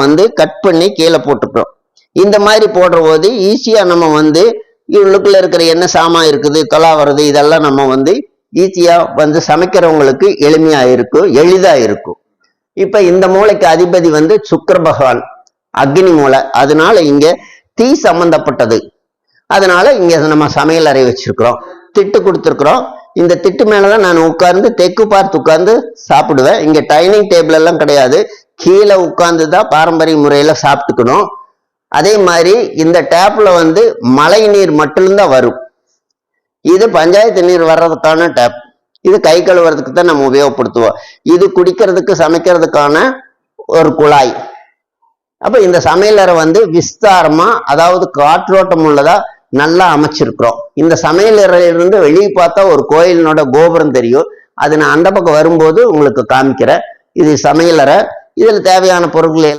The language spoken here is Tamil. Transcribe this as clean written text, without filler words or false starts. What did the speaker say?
வந்து கட் பண்ணி கீழே போட்டுக்கிறோம். இந்த மாதிரி போடுற போது ஈஸியா நம்ம வந்து உள்ளுக்குள்ள இருக்கிற என்ன சாமான் இருக்குது, தொலா வருது, இதெல்லாம் நம்ம வந்து ஈஸியா வந்து சமைக்கிறவங்களுக்கு எளிதா இருக்கும். இப்ப இந்த மூளைக்கு அதிபதி வந்து சுக்கிர பகவான், அக்னி மூலை. அதனால இங்க தீ சம்பந்தப்பட்டது. அதனால இங்க நம்ம சமையல் அறை வச்சிருக்கிறோம், திட்டு கொடுத்துருக்குறோம். இந்த திட்டு மேலதான் நான் உட்கார்ந்து தெற்கு பார்த்து உட்கார்ந்து சாப்பிடுவேன். இங்க டைனிங் டேபிள் எல்லாம் கிடையாது, கீழே உட்கார்ந்துதான் பாரம்பரிய முறையில சாப்பிட்டுக்கணும். அதே மாதிரி இந்த டேப்ல வந்து மழை நீர் மட்டும்தான் வரும். இது பஞ்சாயத்து நீர் வர்றதுக்கான டேப். இது கை கழுவுறதுக்கு தான் நம்ம உபயோகப்படுத்துவோம். இது குடிக்கிறதுக்கு சமைக்கிறதுக்கான ஒரு குழாய். அப்ப இந்த சமையலறை வந்து விஸ்தாரமா, அதாவது காற்றோட்டம் உள்ளதா நல்லா அமைச்சிருக்கிறோம். இந்த சமையலறையிலிருந்து வெளியே பார்த்தா ஒரு கோயிலினோட கோபுரம் தெரியும். அது நான் அந்த பக்கம் வரும்போது உங்களுக்கு காமிக்கிறேன். இது சமையலறை. இதில் தேவையான பொருட்கள்